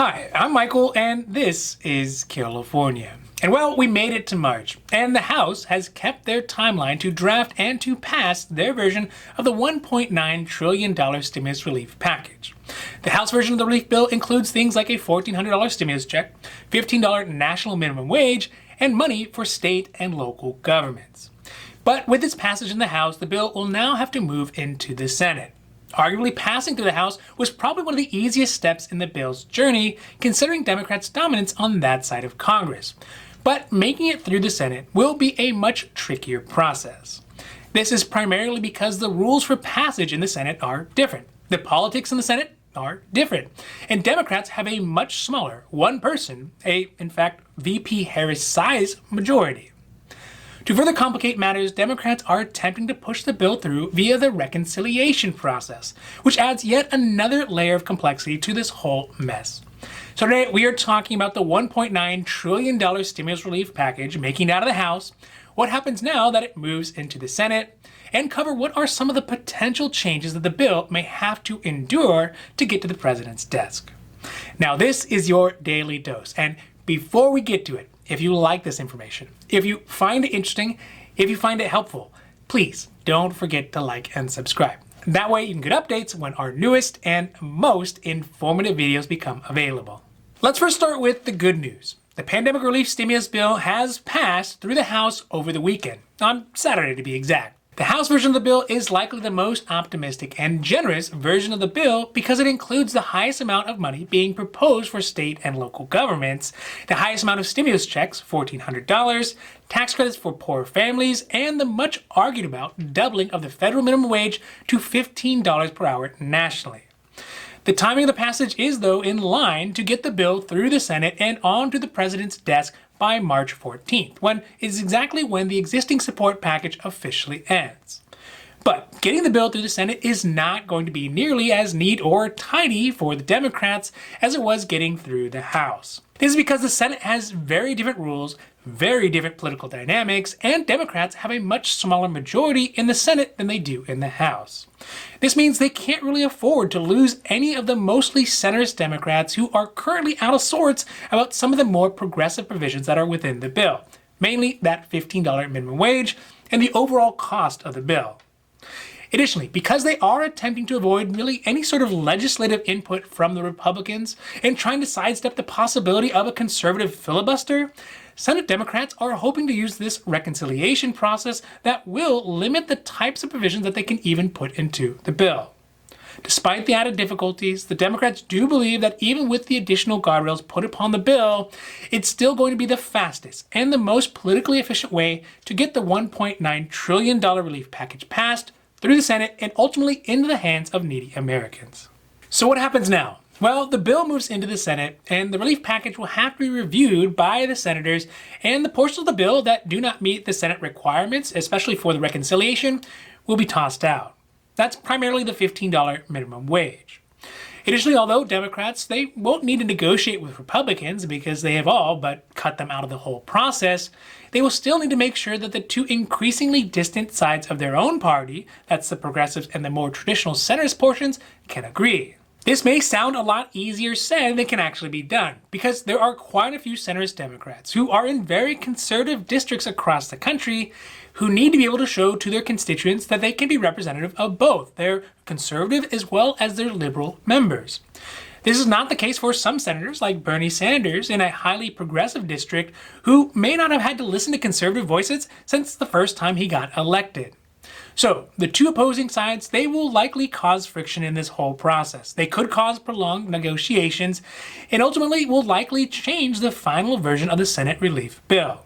Hi, I'm Michael, and this is California. And well, we made it to March, and the House has kept their timeline to draft and to pass their version of the $1.9 trillion stimulus relief package. The House version of the relief bill includes things like a $1,400 stimulus check, $15 national minimum wage, and money for state and local governments. But with its passage in the House, the bill will now have to move into the Senate. Arguably, passing through the House was probably one of the easiest steps in the bill's journey, considering Democrats' dominance on that side of Congress. But making it through the Senate will be a much trickier process. This is primarily because the rules for passage in the Senate are different. The politics in the Senate are different. And Democrats have a much smaller, one person, in fact, VP Harris-size majority. To further complicate matters, Democrats are attempting to push the bill through via the reconciliation process, which adds yet another layer of complexity to this whole mess. So today we are talking about the $1.9 trillion stimulus relief package making it out of the House, what happens now that it moves into the Senate, and cover what are some of the potential changes that the bill may have to endure to get to the president's desk. Now this is your daily dose, and before we get to it, if you like this information, if you find it interesting, if you find it helpful, please don't forget to like and subscribe. That way you can get updates when our newest and most informative videos become available. Let's first start with the good news. The pandemic relief stimulus bill has passed through the House over the weekend, on Saturday to be exact. The House version of the bill is likely the most optimistic and generous version of the bill because it includes the highest amount of money being proposed for state and local governments, the highest amount of stimulus checks, $1,400, tax credits for poor families, and the much argued about doubling of the federal minimum wage to $15 per hour nationally. The timing of the passage is, though, in line to get the bill through the Senate and onto the president's desk by March 14th, when it is exactly when the existing support package officially ends. But getting the bill through the Senate is not going to be nearly as neat or tidy for the Democrats as it was getting through the House. This is because the Senate has very different rules, very different political dynamics, and Democrats have a much smaller majority in the Senate than they do in the House. This means they can't really afford to lose any of the mostly centrist Democrats who are currently out of sorts about some of the more progressive provisions that are within the bill, mainly that $15 minimum wage and the overall cost of the bill. Additionally, because they are attempting to avoid really any sort of legislative input from the Republicans and trying to sidestep the possibility of a conservative filibuster, Senate Democrats are hoping to use this reconciliation process that will limit the types of provisions that they can even put into the bill. Despite the added difficulties, the Democrats do believe that even with the additional guardrails put upon the bill, it's still going to be the fastest and the most politically efficient way to get the $1.9 trillion relief package passed through the Senate and ultimately into the hands of needy Americans. So what happens now? Well, the bill moves into the Senate, and the relief package will have to be reviewed by the senators, and the portions of the bill that do not meet the Senate requirements, especially for the reconciliation, will be tossed out. That's primarily the $15 minimum wage. Additionally, although Democrats, they won't need to negotiate with Republicans because they have all but cut them out of the whole process, they will still need to make sure that the two increasingly distant sides of their own party, that's the progressives and the more traditional centrist portions, can agree. This may sound a lot easier said than can actually be done, because there are quite a few centrist Democrats who are in very conservative districts across the country who need to be able to show to their constituents that they can be representative of both their conservative as well as their liberal members. This is not the case for some senators like Bernie Sanders in a highly progressive district who may not have had to listen to conservative voices since the first time he got elected. So, the two opposing sides, they will likely cause friction in this whole process. They could cause prolonged negotiations and ultimately will likely change the final version of the Senate relief bill.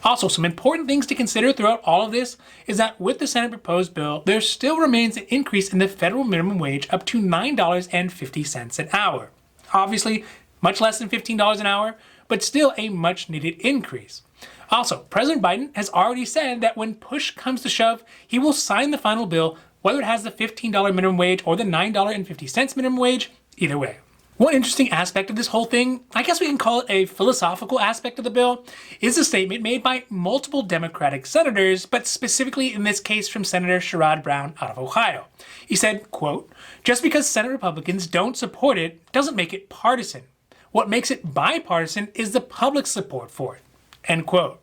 Also, some important things to consider throughout all of this is that with the Senate proposed bill, there still remains an increase in the federal minimum wage up to $9.50 an hour. Obviously, much less than $15 an hour, but still a much needed increase. Also, President Biden has already said that when push comes to shove, he will sign the final bill, whether it has the $15 minimum wage or the $9.50 minimum wage, either way. One interesting aspect of this whole thing, I guess we can call it a philosophical aspect of the bill, is a statement made by multiple Democratic senators, but specifically in this case from Senator Sherrod Brown out of Ohio. He said, quote, "Just because Senate Republicans don't support it doesn't make it partisan. what makes it bipartisan is the public support for it." End quote.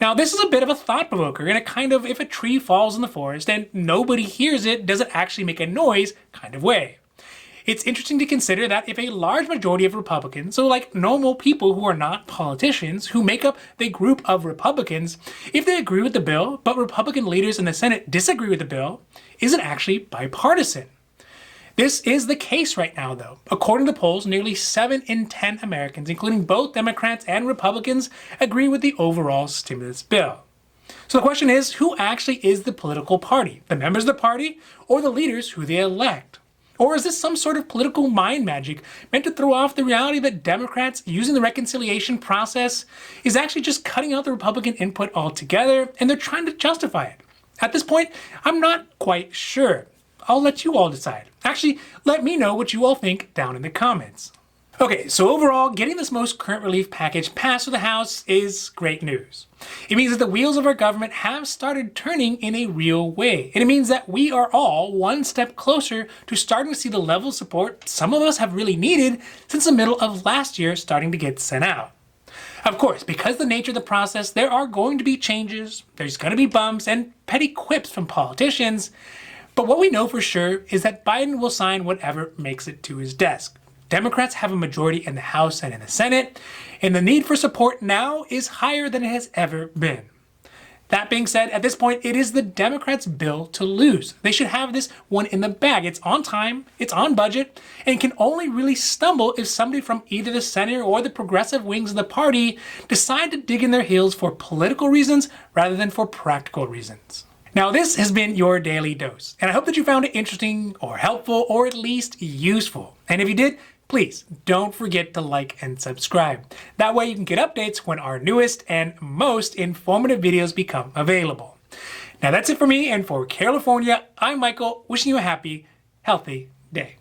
Now, this is a bit of a thought provoker in a kind of if a tree falls in the forest and nobody hears it, does it actually make a noise kind of way. It's interesting to consider that if a large majority of Republicans, so like normal people who are not politicians, who make up the group of Republicans, if they agree with the bill, but Republican leaders in the Senate disagree with the bill, is it actually bipartisan? This is the case right now, though. According to polls, nearly 7 in 10 Americans, including both Democrats and Republicans, agree with the overall stimulus bill. So the question is, who actually is the political party? The members of the party or the leaders who they elect? Or is this some sort of political mind magic meant to throw off the reality that Democrats using the reconciliation process is actually just cutting out the Republican input altogether and they're trying to justify it? At this point, I'm not quite sure. I'll let you all decide. Actually, let me know what you all think down in the comments. Okay, so overall, getting this most current relief package passed through the House is great news. It means that the wheels of our government have started turning in a real way. And it means that we are all one step closer to starting to see the level of support some of us have really needed since the middle of last year starting to get sent out. Of course, because of the nature of the process, there are going to be changes, there's going to be bumps, and petty quips from politicians. But what we know for sure is that Biden will sign whatever makes it to his desk. Democrats have a majority in the House and in the Senate, and the need for support now is higher than it has ever been. That being said, at this point, it is the Democrats' bill to lose. They should have this one in the bag. It's on time, it's on budget, and can only really stumble if somebody from either the center or the progressive wings of the party decide to dig in their heels for political reasons rather than for practical reasons. Now, this has been your Daily Dose, and I hope that you found it interesting or helpful or at least useful. And if you did, please don't forget to like and subscribe. That way you can get updates when our newest and most informative videos become available. Now that's it for me, and for California, I'm Michael, wishing you a happy, healthy day.